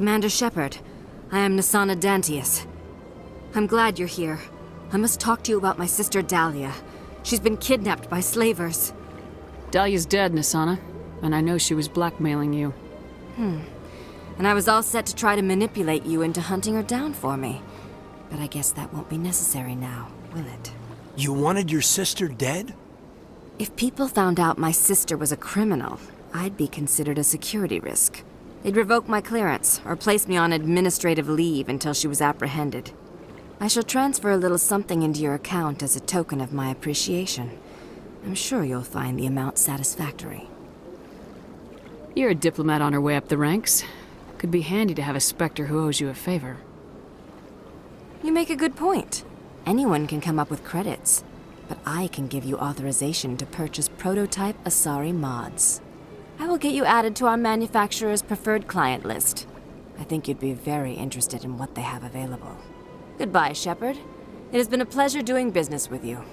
Commander Shepard, I am Nasana Dantius. I'm glad you're here. I must talk to you about my sister Dahlia. She's been kidnapped by slavers. Dahlia's dead, Nasana, and I know she was blackmailing you. And I was all set to try to manipulate you into hunting her down for me. But I guess that won't be necessary now, will it? You wanted your sister dead? If people found out my sister was a criminal, I'd be considered a security risk. They'd revoke my clearance, or place me on administrative leave until she was apprehended. I shall transfer a little something into your account as a token of my appreciation. I'm sure you'll find the amount satisfactory. You're a diplomat on her way up the ranks. Could be handy to have a Spectre who owes you a favor. You make a good point. Anyone can come up with credits, but I can give you authorization to purchase prototype Asari mods. I will get you added to our manufacturer's preferred client list. I think you'd be very interested in what they have available. Goodbye, Shepard. It has been a pleasure doing business with you.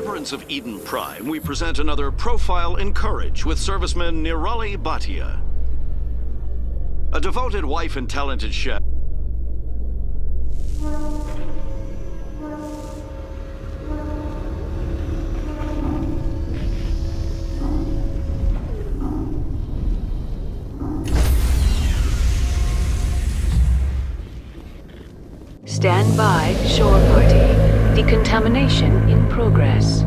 remembrance of Eden Prime, we present another Profile in Courage with serviceman Nirali Bhatia. A devoted wife and talented chef. Stand by, shore party. Decontamination in progress.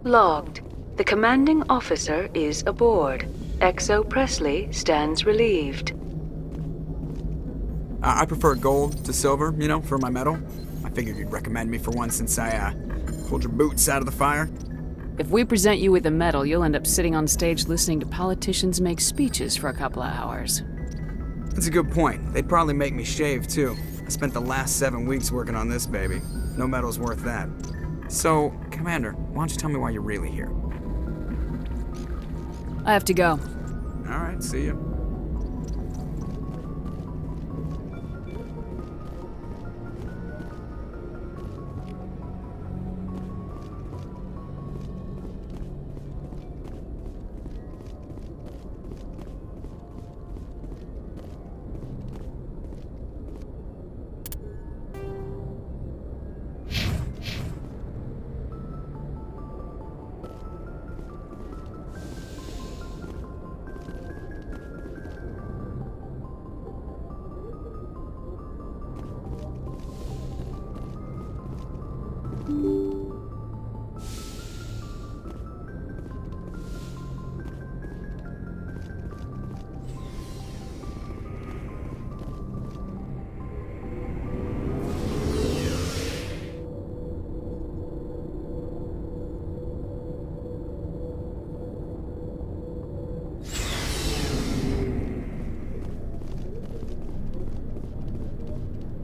Logged. The commanding officer is aboard. XO Presley stands relieved. I prefer gold to silver, you know, for my medal. I figured you'd recommend me for one since I, pulled your boots out of the fire. If we present you with a medal, you'll end up sitting on stage listening to politicians make speeches for a couple of hours. That's a good point. They'd probably make me shave, too. I spent the last 7 weeks working on this baby. No medal's worth that. So, Commander, why don't you tell me why you're really here? I have to go. All right, see ya.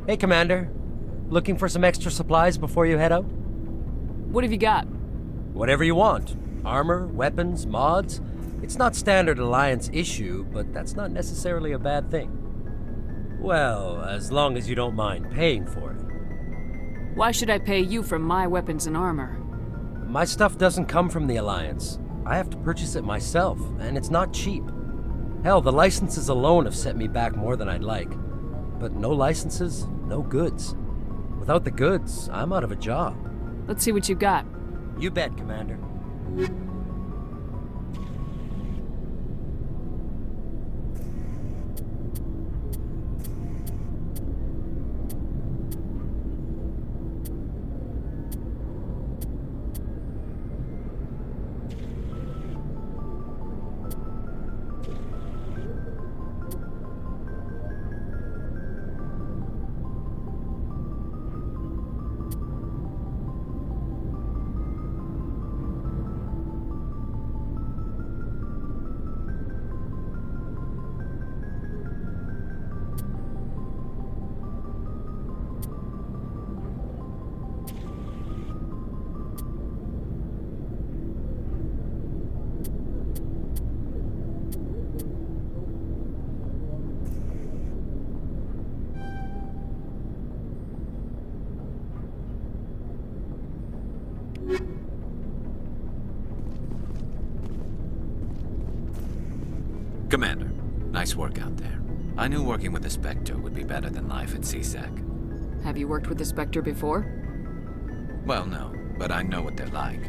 Hey, Commander. Looking for some extra supplies before you head out? What have you got? Whatever you want. Armor, weapons, mods. It's not standard Alliance issue, but that's not necessarily a bad thing. Well, as long as you don't mind paying for it. Why should I pay you for my weapons and armor? My stuff doesn't come from the Alliance. I have to purchase it myself, and it's not cheap. Hell, the licenses alone have set me back more than I'd like. But no licenses, no goods. Without the goods, I'm out of a job. Let's see what you got. You bet, Commander. Commander, nice work out there. I knew working with the Spectre would be better than life at CSEC. Have you worked with the Spectre before? Well, no, but I know what they're like.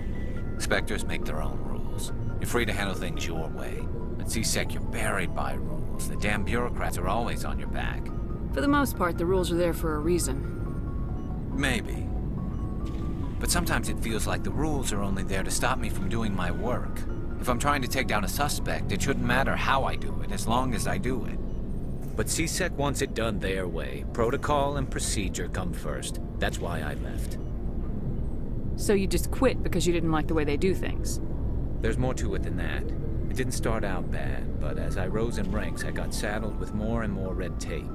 Spectres make their own rules. You're free to handle things your way. At CSEC, you're buried by rules. The damn bureaucrats are always on your back. For the most part, the rules are there for a reason. Maybe. But sometimes it feels like the rules are only there to stop me from doing my work. If I'm trying to take down a suspect, it shouldn't matter how I do it, as long as I do it. But CSEC wants it done their way. Protocol and procedure come first. That's why I left. So you just quit because you didn't like the way they do things? There's more to it than that. It didn't start out bad, but as I rose in ranks, I got saddled with more and more red tape.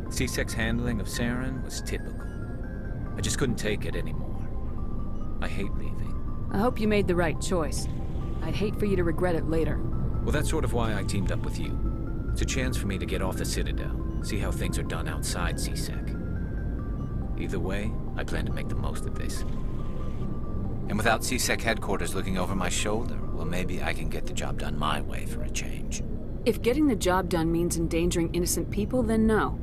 CSEC's handling of Saren was typical. I just couldn't take it anymore. I hate leaving. I hope you made the right choice. I'd hate for you to regret it later. Well, that's sort of why I teamed up with you. It's a chance for me to get off the Citadel, see how things are done outside CSEC. Either way, I plan to make the most of this. And without CSEC headquarters looking over my shoulder, well, maybe I can get the job done my way for a change. If getting the job done means endangering innocent people, then no.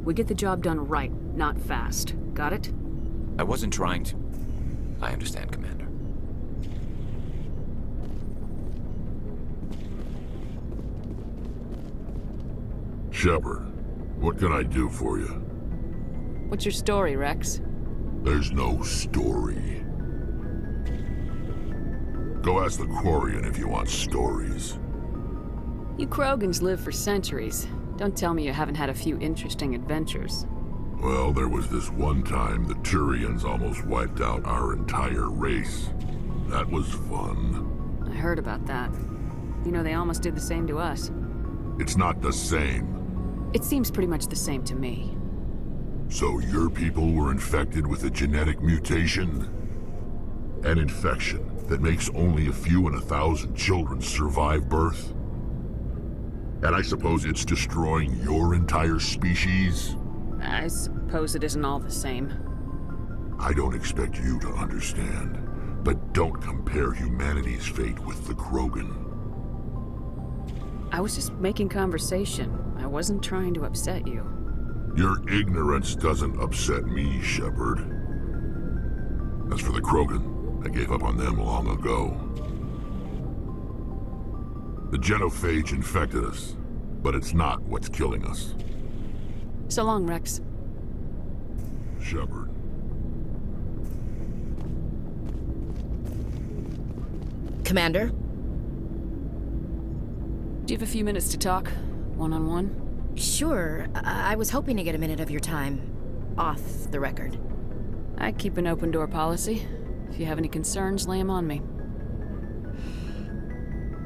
We get the job done right, not fast. Got it? I wasn't trying to... I understand, Commander. Shepard, what can I do for you? What's your story, Rex? There's no story. Go ask the Quarian if you want stories. You Krogans live for centuries. Don't tell me you haven't had a few interesting adventures. Well, there was this one time the Turians almost wiped out our entire race. That was fun. I heard about that. You know, they almost did the same to us. It's not the same. It seems pretty much the same to me. So your people were infected with a genetic mutation? An infection that makes only a few in 1,000 children survive birth? And I suppose it's destroying your entire species? I suppose it isn't all the same. I don't expect you to understand, but don't compare humanity's fate with the Krogan. I was just making conversation. I wasn't trying to upset you. Your ignorance doesn't upset me, Shepard. As for the Krogan, I gave up on them long ago. The genophage infected us, but it's not what's killing us. So long, Rex. Shepard. Commander? Do you have a few minutes to talk? One-on-one? Sure. I was hoping to get a minute of your time. Off the record. I keep an open door policy. If you have any concerns, lay them on me.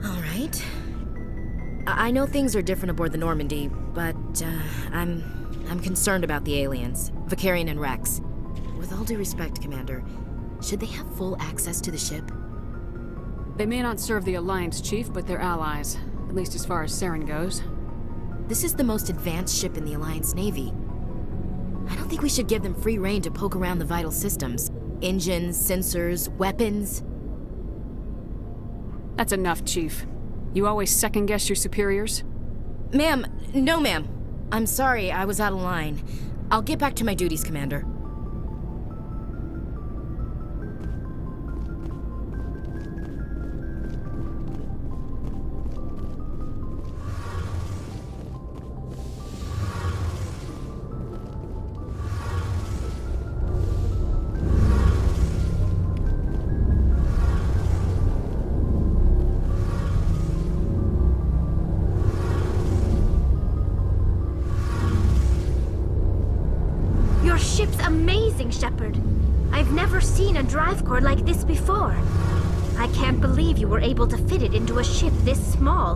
All right. I know things are different aboard the Normandy, but I'm concerned about the aliens, Vicarian and Rex. With all due respect, Commander, should they have full access to the ship? They may not serve the Alliance, Chief, but they're allies. At least as far as Saren goes. This is the most advanced ship in the Alliance Navy. I don't think we should give them free rein to poke around the vital systems. Engines, sensors, weapons. That's enough, Chief. You always second-guess your superiors? Ma'am, no ma'am. I'm sorry, I was out of line. I'll get back to my duties, Commander. Ship's amazing, Shepard. I've never seen a drive core like this before. I can't believe you were able to fit it into a ship this small.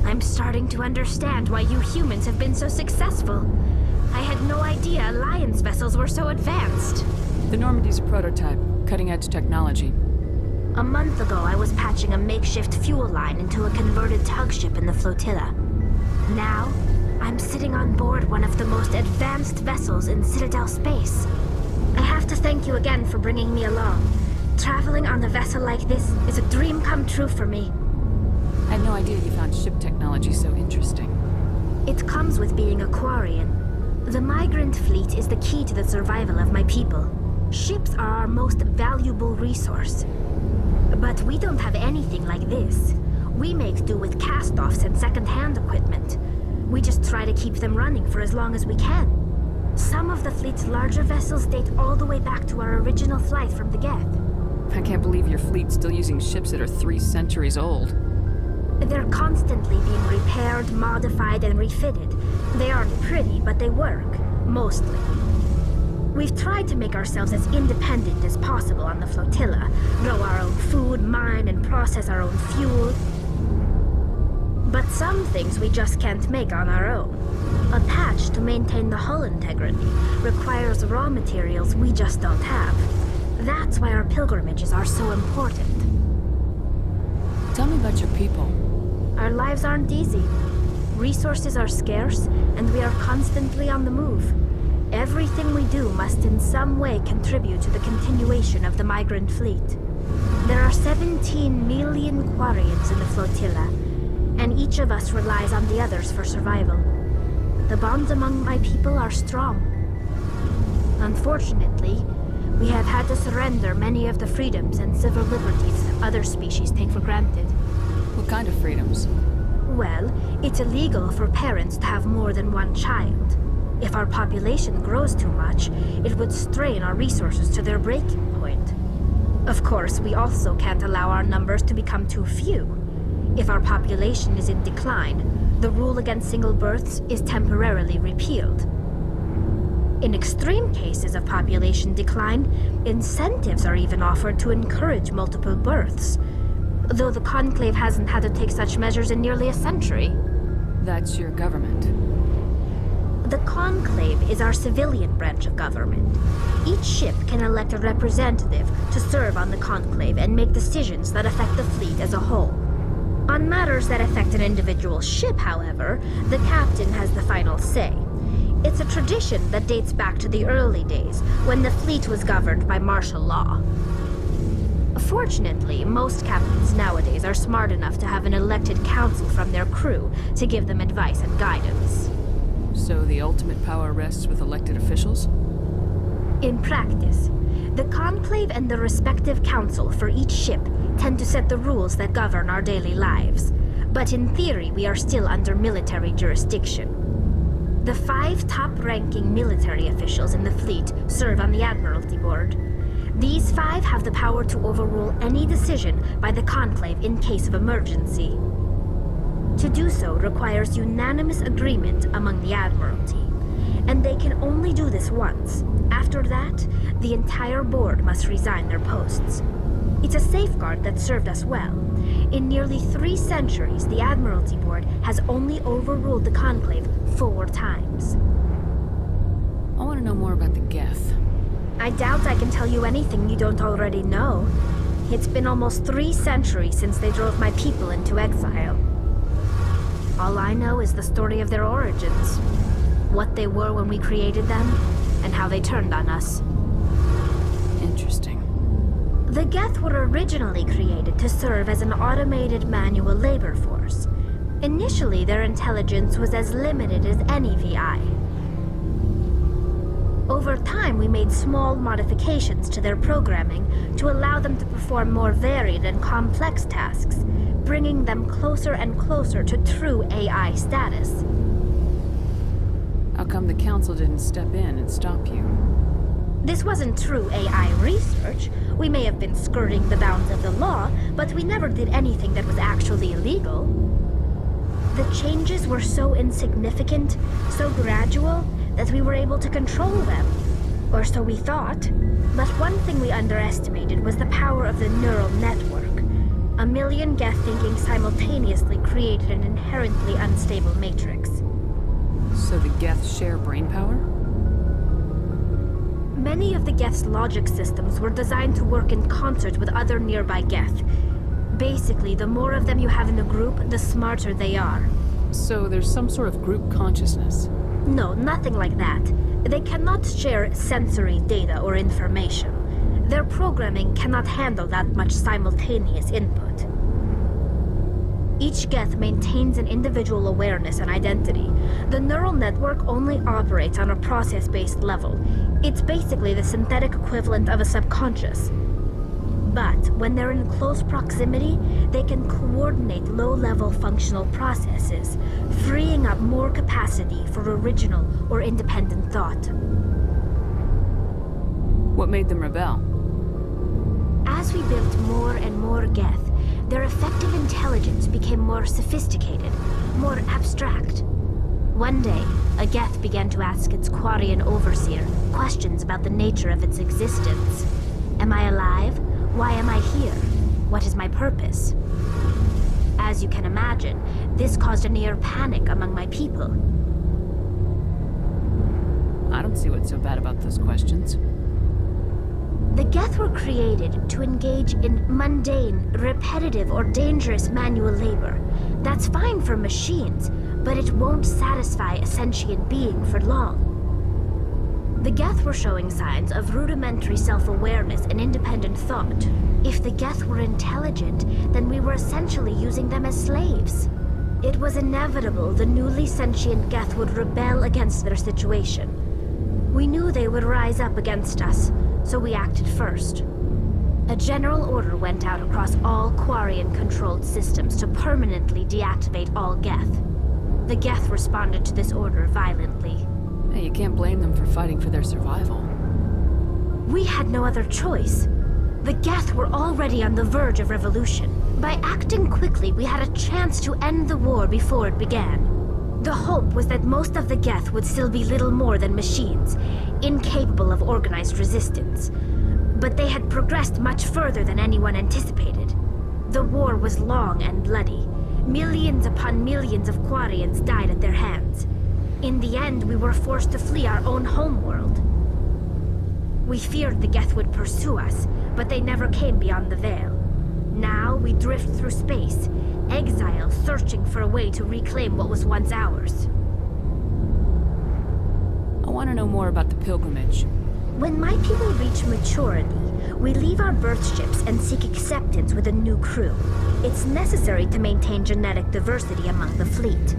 I'm starting to understand why you humans have been so successful. I had no idea Alliance vessels were so advanced. The Normandy's a prototype, cutting-edge technology. A month ago, I was patching a makeshift fuel line into a converted tug ship in the flotilla. Now, I'm sitting on board one of the most advanced vessels in Citadel space. I have to thank you again for bringing me along. Traveling on a vessel like this is a dream come true for me. I had no idea you found ship technology so interesting. It comes with being a Quarian. The migrant fleet is the key to the survival of my people. Ships are our most valuable resource. But we don't have anything like this. We make do with cast-offs and second-hand equipment. We just try to keep them running for as long as we can. Some of the fleet's larger vessels date all the way back to our original flight from the Geth. I can't believe your fleet's still using ships that are 3 centuries old. They're constantly being repaired, modified, and refitted. They aren't pretty, but they work. Mostly. We've tried to make ourselves as independent as possible on the flotilla. Grow our own food, mine, and process our own fuel. But some things we just can't make on our own. A patch to maintain the hull integrity requires raw materials we just don't have. That's why our pilgrimages are so important. Tell me about your people. Our lives aren't easy. Resources are scarce, and we are constantly on the move. Everything we do must in some way contribute to the continuation of the migrant fleet. There are 17 million Quarians in the flotilla, and each of us relies on the others for survival. The bonds among my people are strong. Unfortunately, we have had to surrender many of the freedoms and civil liberties other species take for granted. What kind of freedoms? Well, it's illegal for parents to have more than one child. If our population grows too much, it would strain our resources to their breaking point. Of course, we also can't allow our numbers to become too few. If our population is in decline, the rule against single births is temporarily repealed. In extreme cases of population decline, incentives are even offered to encourage multiple births, though the Conclave hasn't had to take such measures in nearly a century. That's your government. The Conclave is our civilian branch of government. Each ship can elect a representative to serve on the Conclave and make decisions that affect the fleet as a whole. On matters that affect an individual ship, however, the captain has the final say. It's a tradition that dates back to the early days, when the fleet was governed by martial law. Fortunately, most captains nowadays are smart enough to have an elected council from their crew to give them advice and guidance. So the ultimate power rests with elected officials? In practice, the Conclave and the respective council for each ship tend to set the rules that govern our daily lives. But in theory, we are still under military jurisdiction. The 5 top-ranking military officials in the fleet serve on the Admiralty Board. These 5 have the power to overrule any decision by the Conclave in case of emergency. To do so requires unanimous agreement among the Admiralty, and they can only do this once. After that, the entire board must resign their posts. It's a safeguard that served us well. In nearly 3 centuries, the Admiralty Board has only overruled the Conclave 4 times. I want to know more about the Geth. I doubt I can tell you anything you don't already know. It's been almost 3 centuries since they drove my people into exile. All I know is the story of their origins, what they were when we created them, and how they turned on us. Interesting. The Geth were originally created to serve as an automated manual labor force. Initially, their intelligence was as limited as any VI. Over time, we made small modifications to their programming to allow them to perform more varied and complex tasks, bringing them closer and closer to true AI status. How come the council didn't step in and stop you? This wasn't true AI research. We may have been skirting the bounds of the law, but we never did anything that was actually illegal. The changes were so insignificant, so gradual, that we were able to control them. Or so we thought. But one thing we underestimated was the power of the neural network. A million Geth thinking simultaneously created an inherently unstable matrix. So the Geth share brainpower? Many of the Geth's logic systems were designed to work in concert with other nearby Geth. Basically, the more of them you have in the group, the smarter they are. So there's some sort of group consciousness? No, nothing like that. They cannot share sensory data or information. Their programming cannot handle that much simultaneous input. Each Geth maintains an individual awareness and identity. The neural network only operates on a process-based level. It's basically the synthetic equivalent of a subconscious. But when they're in close proximity, they can coordinate low-level functional processes, freeing up more capacity for original or independent thought. What made them rebel? As we built more and more Geth, their effective intelligence became more sophisticated, more abstract. One day, a Geth began to ask its Quarian overseer questions about the nature of its existence. Am I alive? Why am I here? What is my purpose? As you can imagine, this caused a near panic among my people. I don't see what's so bad about those questions. The Geth were created to engage in mundane, repetitive, or dangerous manual labor. That's fine for machines, but it won't satisfy a sentient being for long. The Geth were showing signs of rudimentary self-awareness and independent thought. If the Geth were intelligent, then we were essentially using them as slaves. It was inevitable the newly sentient Geth would rebel against their situation. We knew they would rise up against us, so we acted first. A general order went out across all Quarian-controlled systems to permanently deactivate all Geth. The Geth responded to this order violently. Hey, you can't blame them for fighting for their survival. We had no other choice. The Geth were already on the verge of revolution. By acting quickly, we had a chance to end the war before it began. The hope was that most of the Geth would still be little more than machines, incapable of organized resistance. But they had progressed much further than anyone anticipated. The war was long and bloody. Millions upon millions of Quarians died at their hands. In the end, we were forced to flee our own homeworld. We feared the Geth would pursue us, but they never came beyond the Veil. Now we drift through space, exile, searching for a way to reclaim what was once ours. I want to know more about the pilgrimage. When my people reach maturity, we leave our birth ships and seek acceptance with a new crew. It's necessary to maintain genetic diversity among the fleet.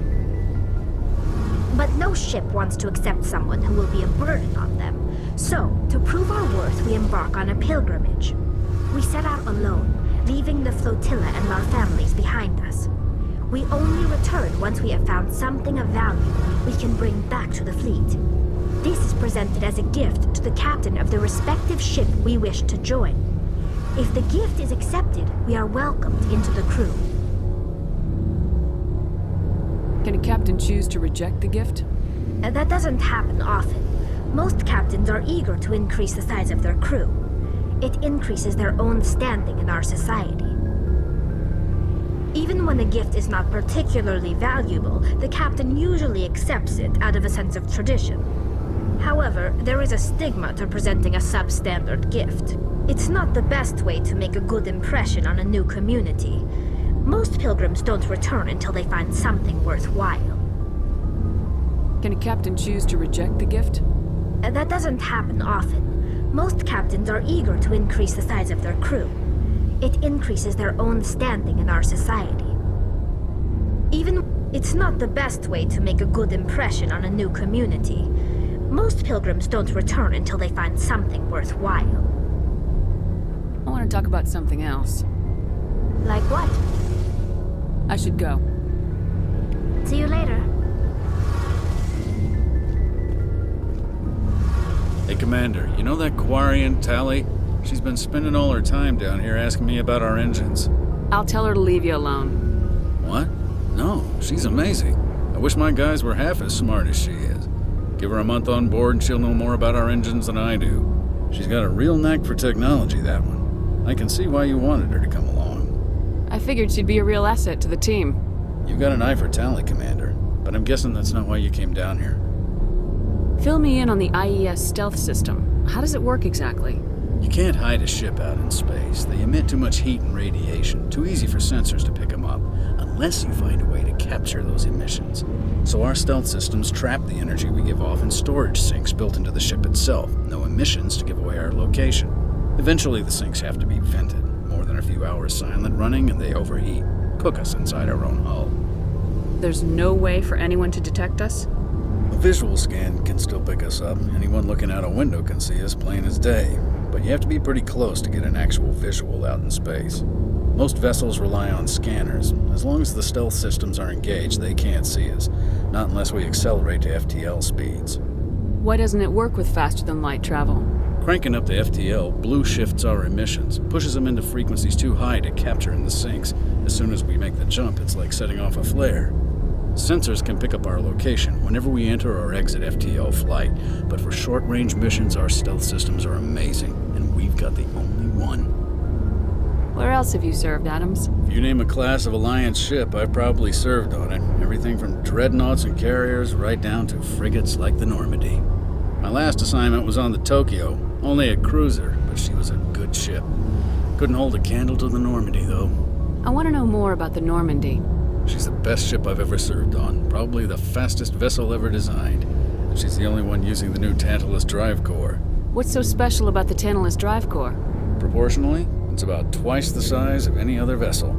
But no ship wants to accept someone who will be a burden on them. So, to prove our worth, we embark on a pilgrimage. We set out alone, leaving the flotilla and our families behind us. We only return once we have found something of value we can bring back to the fleet. This is presented as a gift to the captain of the respective ship we wish to join. If the gift is accepted, we are welcomed into the crew. Can a captain choose to reject the gift? That doesn't happen often. Most captains are eager to increase the size of their crew. It increases their own standing in our society. Even when the gift is not particularly valuable, the captain usually accepts it out of a sense of tradition. However, there is a stigma to presenting a substandard gift. It's not the best way to make a good impression on a new community. Most pilgrims don't return until they find something worthwhile. Can a captain choose to reject the gift? That doesn't happen often. Most captains are eager to increase the size of their crew. It increases their own standing in our society. It's not the best way to make a good impression on a new community. Most pilgrims don't return until they find something worthwhile. I want to talk about something else. Like what? I should go. See you later. Hey, Commander, you know that Quarian, Tally? She's been spending all her time down here asking me about our engines. I'll tell her to leave you alone. What? No, she's amazing. I wish my guys were half as smart as she is. Give her a month on board and she'll know more about our engines than I do. She's got a real knack for technology, that one. I can see why you wanted her to come along. I figured she'd be a real asset to the team. You've got an eye for Tally, Commander, but I'm guessing that's not why you came down here. Fill me in on the IES stealth system. How does it work exactly? You can't hide a ship out in space. They emit too much heat and radiation, too easy for sensors to pick them up, unless you find a way to capture those emissions. So our stealth systems trap the energy we give off in storage sinks built into the ship itself. No emissions to give away our location. Eventually the sinks have to be vented. More than a few hours silent running and they overheat. Cook us inside our own hull. There's no way for anyone to detect us? A visual scan can still pick us up. Anyone looking out a window can see us plain as day. But you have to be pretty close to get an actual visual out in space. Most vessels rely on scanners. As long as the stealth systems are engaged, they can't see us. Not unless we accelerate to FTL speeds. Why doesn't it work with faster-than-light travel? Cranking up the FTL blue shifts our emissions, pushes them into frequencies too high to capture in the sinks. As soon as we make the jump, it's like setting off a flare. Sensors can pick up our location whenever we enter or exit FTL flight, but for short-range missions, our stealth systems are amazing, and we've got the only one. Where else have you served, Adams? If you name a class of Alliance ship, I've probably served on it. Everything from dreadnoughts and carriers right down to frigates like the Normandy. My last assignment was on the Tokyo, only a cruiser, but she was a good ship. Couldn't hold a candle to the Normandy, though. I want to know more about the Normandy. She's the best ship I've ever served on, probably the fastest vessel ever designed. She's the only one using the new Tantalus drive core. What's so special about the Tantalus drive core? Proportionally, it's about twice the size of any other vessel.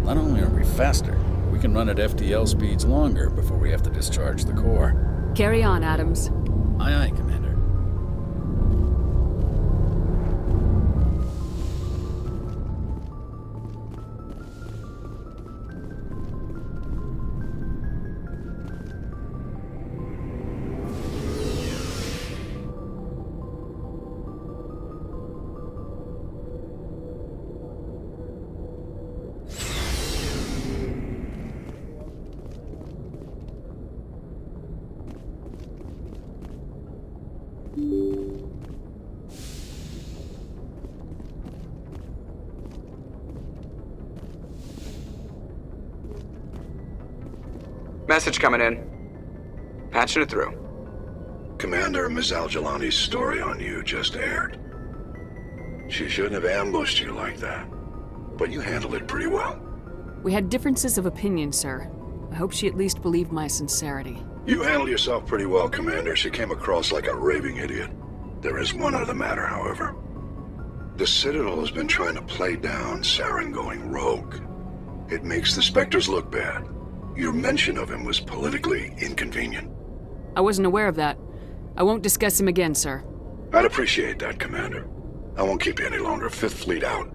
Not only are we faster, we can run at FTL speeds longer before we have to discharge the core. Carry on, Adams. Aye, aye, Commander. Message coming in. Patching it through. Commander, Ms. Al-Jalani's story on you just aired. She shouldn't have ambushed you like that, but you handled it pretty well. We had differences of opinion, sir. I hope she at least believed my sincerity. You handled yourself pretty well, Commander. She came across like a raving idiot. There is one other matter, however. The Citadel has been trying to play down Saren going rogue. It makes the Spectres look bad. Your mention of him was politically inconvenient. I wasn't aware of that. I won't discuss him again, sir. I'd appreciate that, Commander. I won't keep you any longer. Fifth Fleet out.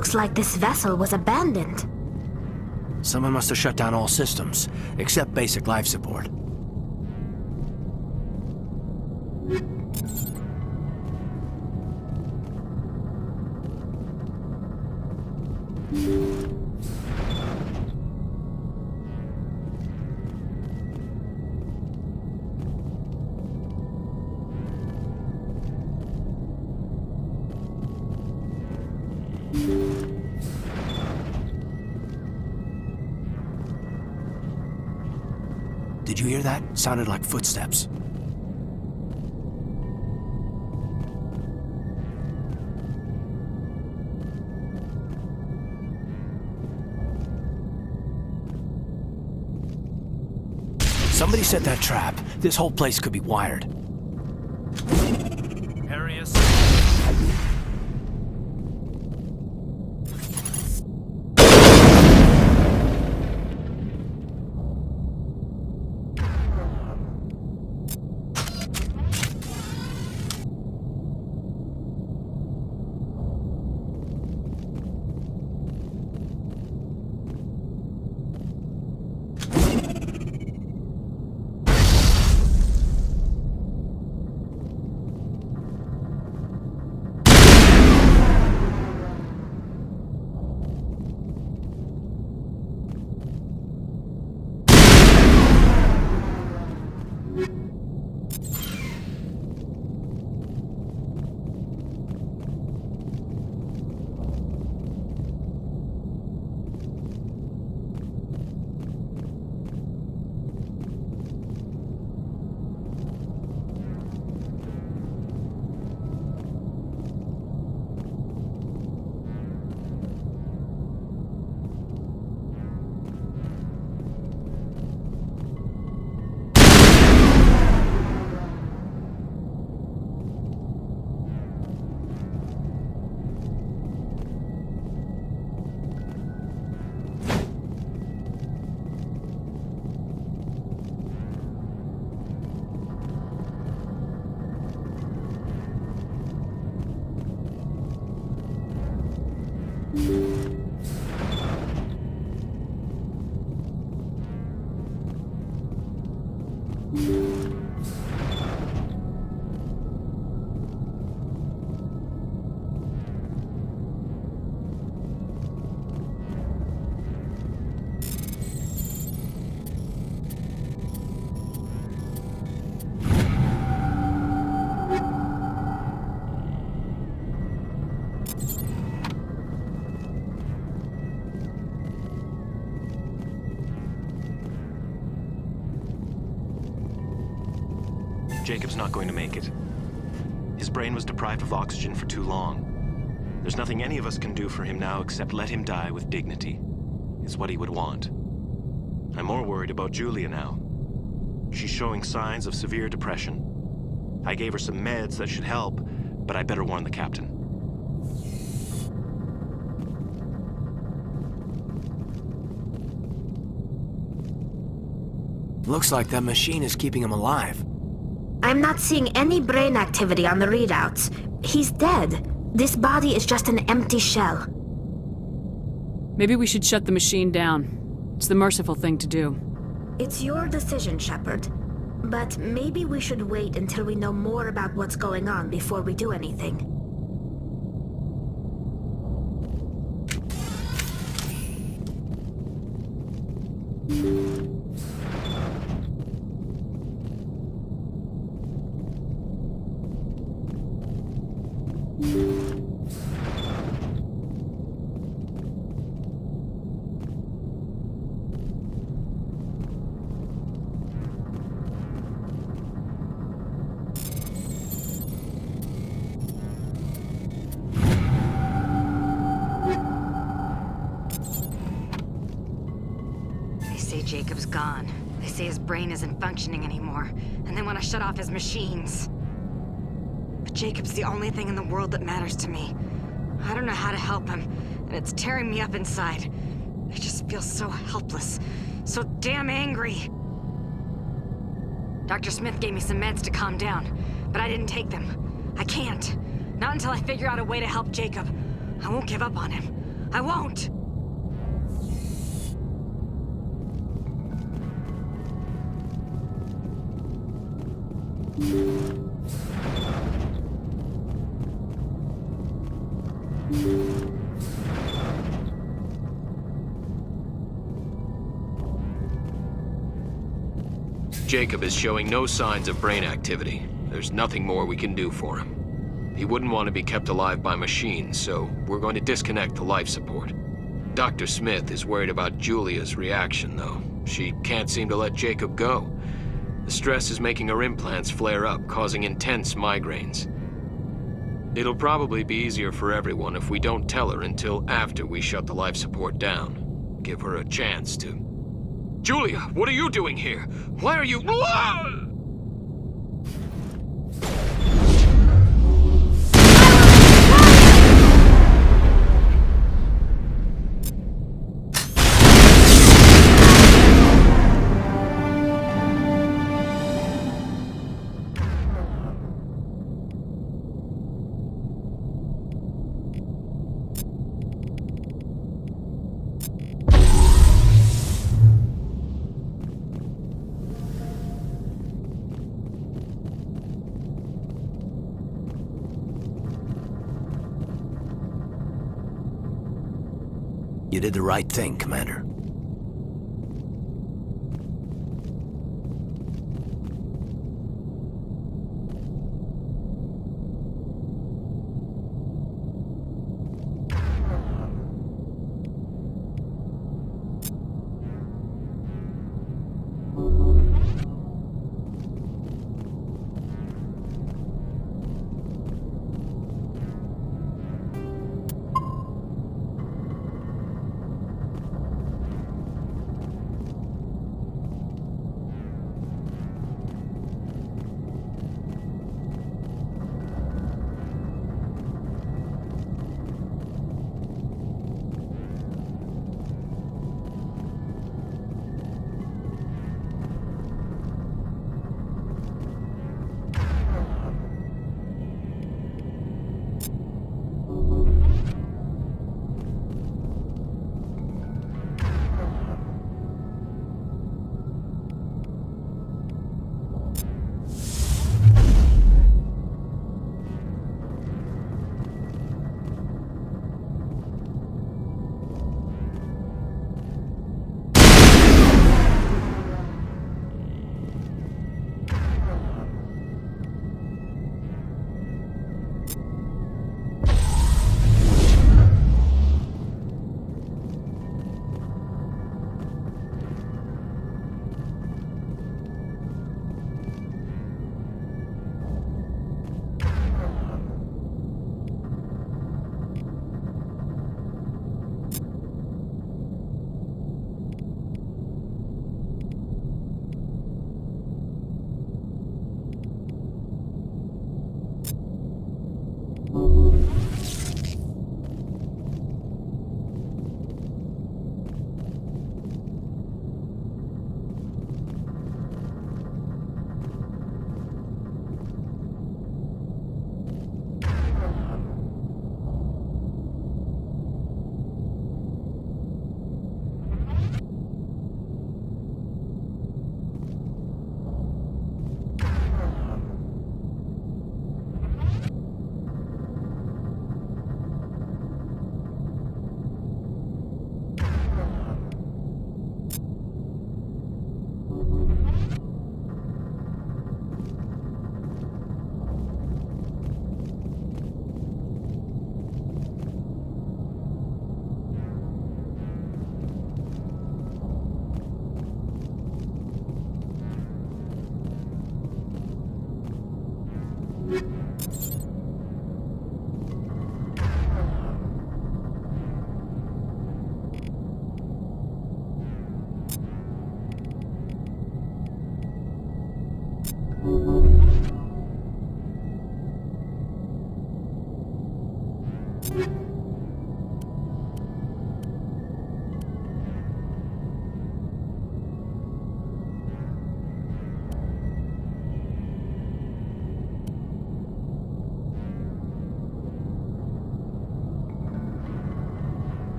Looks like this vessel was abandoned. Someone must have shut down all systems, except basic life support. Did you hear that? Sounded like footsteps. Somebody set that trap. This whole place could be wired. Harrius. Jacob's not going to make it. His brain was deprived of oxygen for too long. There's nothing any of us can do for him now except let him die with dignity. It's what he would want. I'm more worried about Julia now. She's showing signs of severe depression. I gave her some meds that should help, but I better warn the captain. Looks like that machine is keeping him alive. I'm not seeing any brain activity on the readouts. He's dead. This body is just an empty shell. Maybe we should shut the machine down. It's the merciful thing to do. It's your decision, Shepard. But maybe we should wait until we know more about what's going on before we do anything. Jacob's gone. They say his brain isn't functioning anymore, and they want to shut off his machines. But Jacob's the only thing in the world that matters to me. I don't know how to help him, and it's tearing me up inside. I just feel so helpless, so damn angry. Dr. Smith gave me some meds to calm down, but I didn't take them. I can't. Not until I figure out a way to help Jacob. I won't give up on him. I won't! Jacob is showing no signs of brain activity. There's nothing more we can do for him. He wouldn't want to be kept alive by machines, so we're going to disconnect the life support. Dr. Smith is worried about Julia's reaction, though. She can't seem to let Jacob go. The stress is making her implants flare up, causing intense migraines. It'll probably be easier for everyone if we don't tell her until after we shut the life support down. Give her a chance to... Julia, what are you doing here? Why are you... You did the right thing, Commander.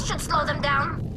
This should slow them down.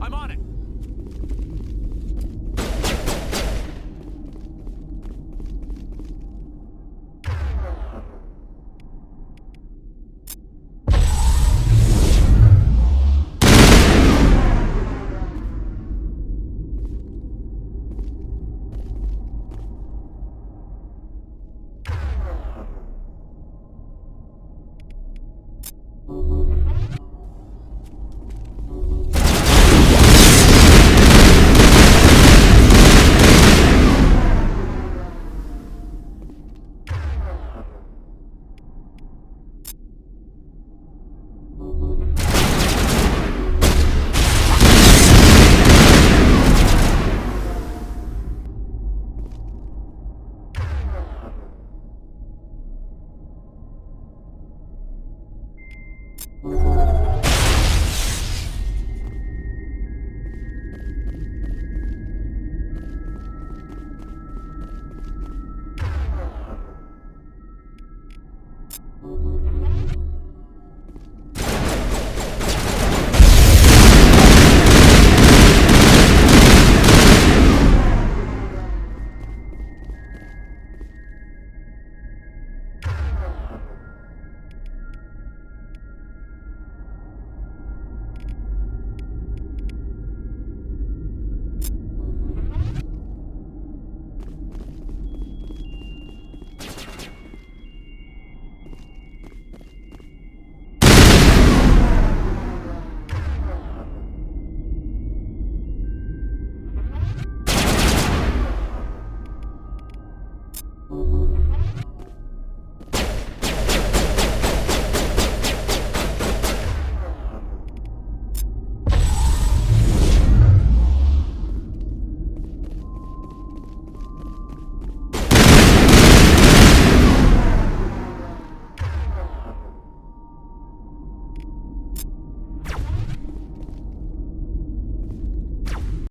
I'm on it!